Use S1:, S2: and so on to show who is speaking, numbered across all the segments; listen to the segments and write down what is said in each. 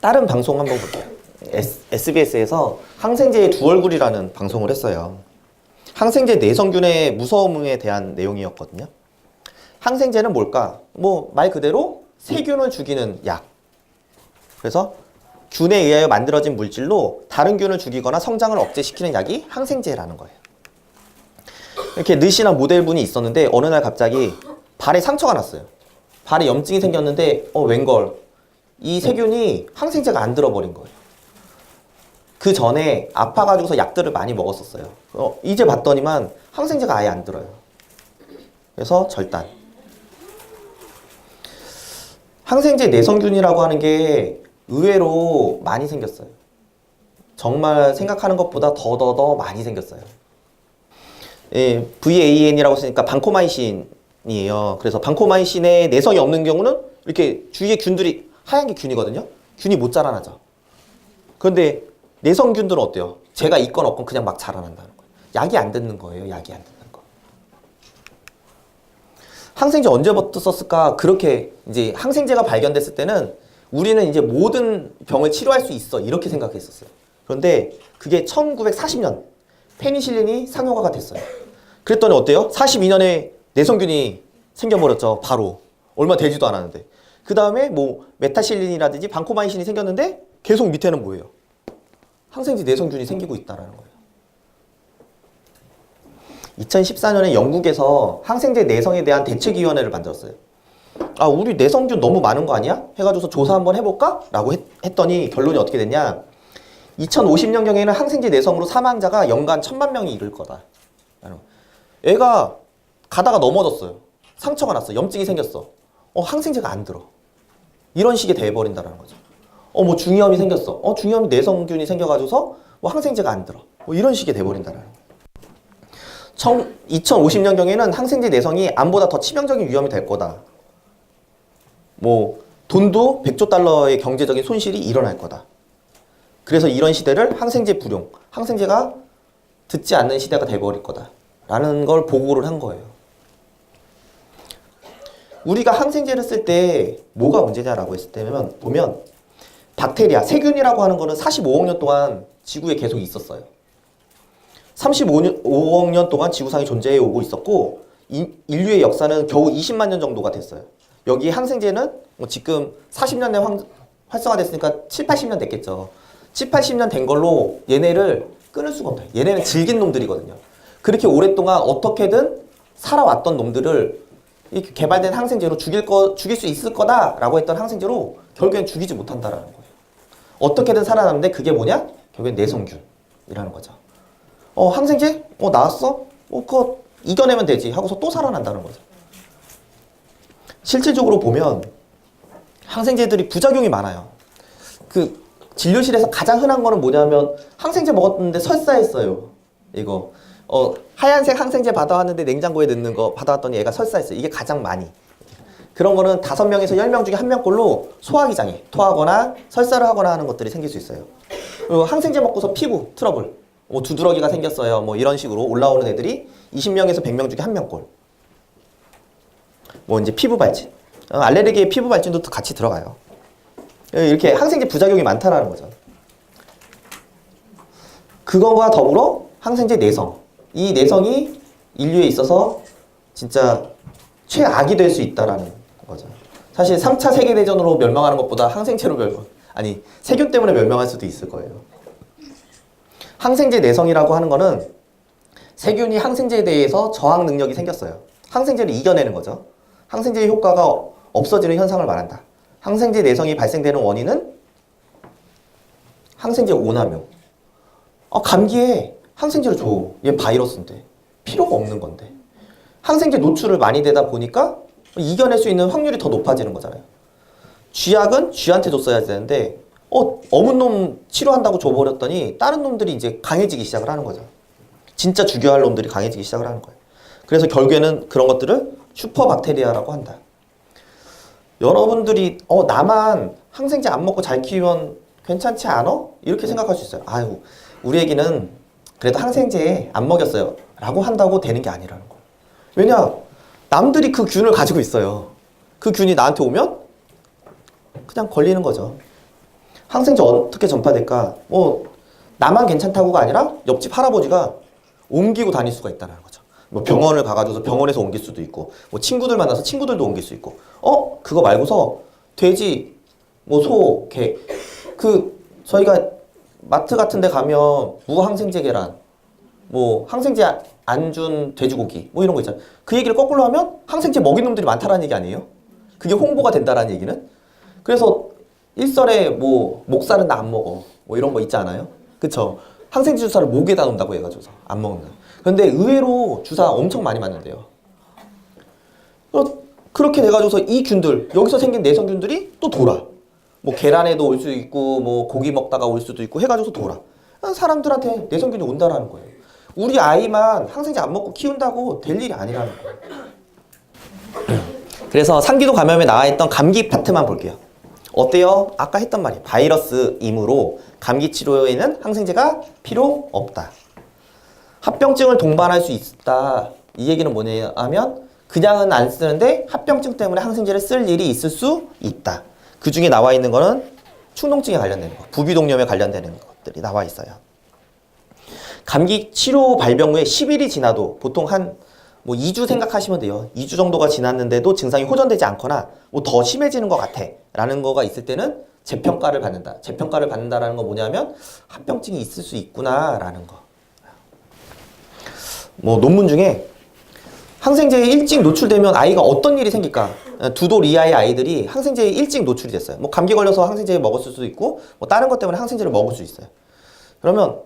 S1: 다른 방송 한번 볼게요. SBS에서 항생제의 두 얼굴이라는 방송을 했어요. 항생제 내성균의 무서움에 대한 내용이었거든요. 항생제는 뭘까? 뭐 말 그대로 세균을 죽이는 약. 그래서 균에 의하여 만들어진 물질로 다른 균을 죽이거나 성장을 억제시키는 약이 항생제라는 거예요. 이렇게 느씬한 모델분이 있었는데 어느 날 갑자기 발에 상처가 났어요. 발에 염증이 생겼는데 웬걸 이 세균이 항생제가 안 들어버린 거예요. 그 전에 아파가지고서 약들을 많이 먹었었어요. 이제 봤더니만 항생제가 아예 안 들어요. 그래서 절단. 항생제 내성균이라고 하는 게 의외로 많이 생겼어요. 정말 생각하는 것보다 더 많이 생겼어요. 예, VAN이라고 쓰니까 반코마이신이에요. 그래서 반코마이신에 내성이 없는 경우는 이렇게 주위에 균들이 하얀 게 균이거든요. 균이 못 자라나죠. 그런데 내성균들은 어때요? 제가 있건 없건 그냥 막 자라난다는 거예요. 약이 안 듣는 거예요. 약이 안 듣는 거. 항생제 언제부터 썼을까? 그렇게 이제 항생제가 발견됐을 때는 우리는 이제 모든 병을 치료할 수 있어 이렇게 생각했었어요. 그런데 그게 1940년 페니실린이 상용화가 됐어요. 그랬더니 어때요? 42년에 내성균이 생겨버렸죠. 바로. 얼마 되지도 않았는데. 그 다음에 뭐 메타실린이라든지 반코마이신이 생겼는데 계속 밑에는 뭐예요? 항생제 내성균이 생기고 있다는 거예요. 2014년에 영국에서 항생제 내성에 대한 대책위원회를 만들었어요. 우리 내성균 너무 많은 거 아니야? 해가지고서 조사 한번 해볼까? 라고 했더니 결론이 어떻게 됐냐? 2050년경에는 항생제 내성으로 사망자가 연간 1000만 명이 이를 거다. 애가 가다가 넘어졌어요. 상처가 났어. 염증이 생겼어. 항생제가 안 들어. 이런 식이 돼버린다는 거죠. 뭐 중이염이 생겼어. 중이염이 내성균이 생겨가지고서 뭐 항생제가 안 들어. 뭐 이런 식이 돼버린다는 거예요. 2050년경에는 항생제 내성이 암보다 더 치명적인 위험이 될 거다. 뭐 돈도 100조 달러의 경제적인 손실이 일어날 거다. 그래서 이런 시대를 항생제 불용, 항생제가 듣지 않는 시대가 돼버릴 거다 라는 걸 보고를 한 거예요. 우리가 항생제를 쓸 때 뭐가 문제냐라고 했을 때면 보면 박테리아, 세균이라고 하는 거는 45억 년 동안 지구에 계속 있었어요. 35억 년 동안 지구상에 존재해 오고 있었고 인류의 역사는 겨우 20만 년 정도가 됐어요. 여기 항생제는 지금 40년 내 활성화됐으니까 7, 80년 됐겠죠. 7, 80년 된 걸로 얘네를 끊을 수가 없다. 얘네는 질긴 놈들이거든요. 그렇게 오랫동안 어떻게든 살아왔던 놈들을 이렇게 개발된 항생제로 죽일 수 있을 거다라고 했던 항생제로 결국엔 죽이지 못한다라는 거예요. 어떻게든 살아남는데 그게 뭐냐? 결국엔 내성균이라는 거죠. 항생제? 나왔어? 그거 이겨내면 되지 하고서 또 살아난다는 거죠. 실질적으로 보면 항생제들이 부작용이 많아요. 그 진료실에서 가장 흔한 거는 뭐냐면 항생제 먹었는데 설사했어요. 이거 하얀색 항생제 받아왔는데 냉장고에 넣는 거 받아왔더니 얘가 설사했어요. 이게 가장 많이. 그런 거는 5명에서 10명 중에 1명꼴로 소화기 장애, 토하거나 설사를 하거나 하는 것들이 생길 수 있어요. 그리고 항생제 먹고서 피부 트러블, 두드러기가 생겼어요. 뭐 이런 식으로 올라오는 애들이 20명에서 100명 중에 1명꼴. 이제 피부 발진, 알레르기의 피부 발진도 같이 들어가요. 이렇게 항생제 부작용이 많다라는 거죠. 그거와 더불어 항생제 내성. 이 내성이 인류에 있어서 진짜 최악이 될 수 있다라는 거죠. 사실 3차 세계대전으로 멸망하는 것보다 항생제로 세균 때문에 멸망할 수도 있을 거예요. 항생제 내성이라고 하는 거는 세균이 항생제에 대해서 저항 능력이 생겼어요. 항생제를 이겨내는 거죠. 항생제의 효과가 없어지는 현상을 말한다. 항생제 내성이 발생되는 원인은 항생제 오남용. 감기에 항생제를 줘. 얘 바이러스인데. 필요가 없는 건데. 항생제 노출을 많이 되다 보니까 이겨낼 수 있는 확률이 더 높아지는 거잖아요. 쥐약은 쥐한테 줬어야 되는데 어문 놈 치료한다고 줘버렸더니 다른 놈들이 이제 강해지기 시작을 하는 거죠. 진짜 죽여야 할 놈들이 강해지기 시작을 하는 거예요. 그래서 결국에는 그런 것들을 슈퍼박테리아라고 한다. 여러분들이 나만 항생제 안 먹고 잘 키우면 괜찮지 않아? 이렇게 생각할 수 있어요. 아유, 우리 애기는 그래도 항생제 안 먹였어요 라고 한다고 되는 게 아니라는 거예요. 왜냐? 남들이 그 균을 가지고 있어요. 그 균이 나한테 오면 그냥 걸리는 거죠. 항생제 어떻게 전파될까? 뭐 나만 괜찮다고가 아니라 옆집 할아버지가 옮기고 다닐 수가 있다는 거죠. 뭐 병원을 가가지고서 병원에서 옮길 수도 있고, 뭐 친구들 만나서 친구들도 옮길 수 있고, 그거 말고서 돼지, 뭐 소, 개, 저희가 마트 같은 데 가면 무항생제 계란, 뭐 항생제 안 준 돼지고기, 뭐 이런 거 있잖아요. 그 얘기를 거꾸로 하면 항생제 먹인 놈들이 많다라는 얘기 아니에요? 그게 홍보가 된다라는 얘기는? 그래서 일설에 뭐 목살은 나 안 먹어, 뭐 이런 거 있지 않아요? 그쵸? 항생제 주사를 목에다 놓는다고 해가지고서 안 먹는다. 근데 의외로 주사 엄청 많이 맞는데요. 그렇게 돼가지고서 이 균들, 여기서 생긴 내성균들이 또 돌아. 뭐 계란에도 올 수 있고, 뭐 고기 먹다가 올 수도 있고 해가지고서 돌아. 사람들한테 내성균이 온다라는 거예요. 우리 아이만 항생제 안 먹고 키운다고 될 일이 아니라는 거예요. 그래서 상기도 감염에 나와 있던 감기 파트만 볼게요. 어때요? 아까 했던 말이 바이러스이므로 감기 치료에는 항생제가 필요 없다. 합병증을 동반할 수 있다. 이 얘기는 뭐냐 하면 그냥은 안 쓰는데 합병증 때문에 항생제를 쓸 일이 있을 수 있다. 그 중에 나와 있는 거는 충농증에 관련되는 거, 부비동염에 관련되는 것들이 나와 있어요. 감기 치료 발병 후에 10일이 지나도 보통 뭐 2주 생각하시면 돼요. 2주 정도가 지났는데도 증상이 호전되지 않거나 뭐 더 심해지는 것 같아 라는 거가 있을 때는 재평가를 받는다. 재평가를 받는다라는 건 뭐냐면 합병증이 있을 수 있구나 라는 거. 뭐 논문 중에 항생제에 일찍 노출되면 아이가 어떤 일이 생길까? 2돌 이하의 아이들이 항생제에 일찍 노출이 됐어요. 뭐 감기 걸려서 항생제 먹었을 수도 있고 뭐 다른 것 때문에 항생제를 먹을 수 있어요. 그러면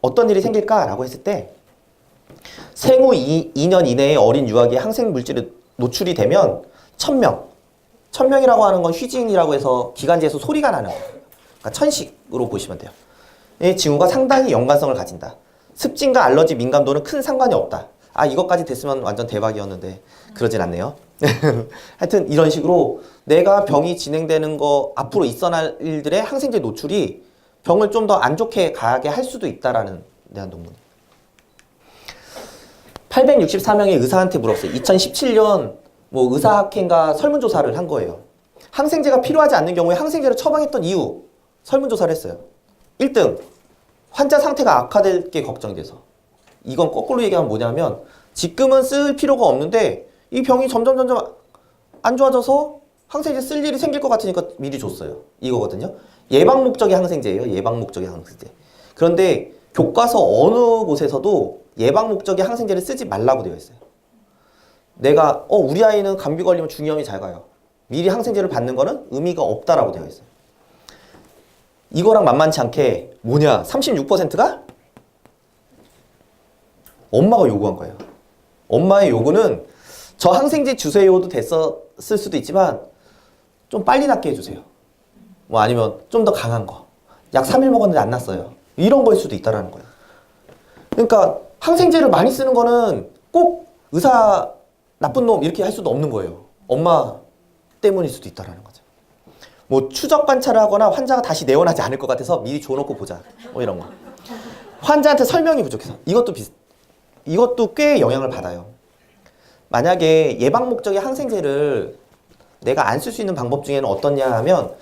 S1: 어떤 일이 생길까라고 했을 때 생후 2년 이내에 어린 유아기에 항생 물질이 노출이 되면 1000명이라고 하는 건 휘징이라고 해서 기관지에서 소리가 나는 거예요. 그러니까 천식으로 보시면 돼요. 이 징후가 상당히 연관성을 가진다. 습진과 알러지 민감도는 큰 상관이 없다. 이것까지 됐으면 완전 대박이었는데 그러진 않네요. 하여튼 이런 식으로 내가 병이 진행되는 거 앞으로 있어날 일들의 항생제 노출이 병을 좀 더 안 좋게 가게 할 수도 있다라는 대한 논문. 864명의 의사한테 물었어요. 2017년 뭐 의사학회인가 설문조사를 한 거예요. 항생제가 필요하지 않는 경우에 항생제를 처방했던 이유 설문조사를 했어요. 1등, 환자 상태가 악화될 게 걱정이 돼서. 이건 거꾸로 얘기하면 뭐냐면 지금은 쓸 필요가 없는데 이 병이 점점 안 좋아져서 항생제 쓸 일이 생길 것 같으니까 미리 줬어요. 이거거든요. 예방 목적의 항생제예요. 예방 목적의 항생제. 그런데 교과서 어느 곳에서도 예방 목적의 항생제를 쓰지 말라고 되어 있어요. 내가 우리 아이는 감기 걸리면 중이염이 잘 가요. 미리 항생제를 받는 거는 의미가 없다라고 되어 있어요. 이거랑 만만치 않게 뭐냐? 36%가 엄마가 요구한 거예요. 엄마의 요구는 저 항생제 주세요도 됐었을 수도 있지만 좀 빨리 낫게 해주세요. 뭐 아니면 좀 더 강한 거. 약 3일 먹었는데 안 났어요. 이런 거일 수도 있다라는 거예요. 그러니까 항생제를 많이 쓰는 거는 꼭 의사 나쁜 놈 이렇게 할 수도 없는 거예요. 엄마 때문일 수도 있다라는 거죠. 뭐 추적 관찰을 하거나 환자가 다시 내원하지 않을 것 같아서 미리 줘놓고 보자. 뭐 이런 거. 환자한테 설명이 부족해서 이것도 꽤 영향을 받아요. 만약에 예방 목적의 항생제를 내가 안 쓸 수 있는 방법 중에는 어떠냐 하면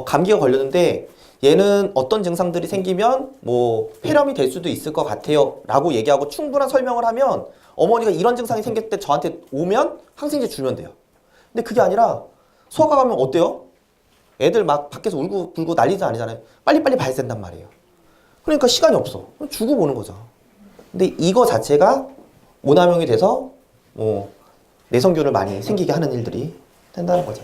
S1: 감기가 걸렸는데 얘는 어떤 증상들이 생기면 뭐 폐렴이 될 수도 있을 것 같아요 라고 얘기하고 충분한 설명을 하면 어머니가 이런 증상이 생길 때 저한테 오면 항생제 주면 돼요. 근데 그게 아니라 소아과 가면 어때요? 애들 막 밖에서 울고 불고 난리도 아니잖아요. 빨리빨리 봐야 된단 말이에요. 그러니까 시간이 없어. 주고 보는 거죠. 근데 이거 자체가 오남용이 돼서 뭐 내성균을 많이 생기게 하는 일들이 된다는 거죠.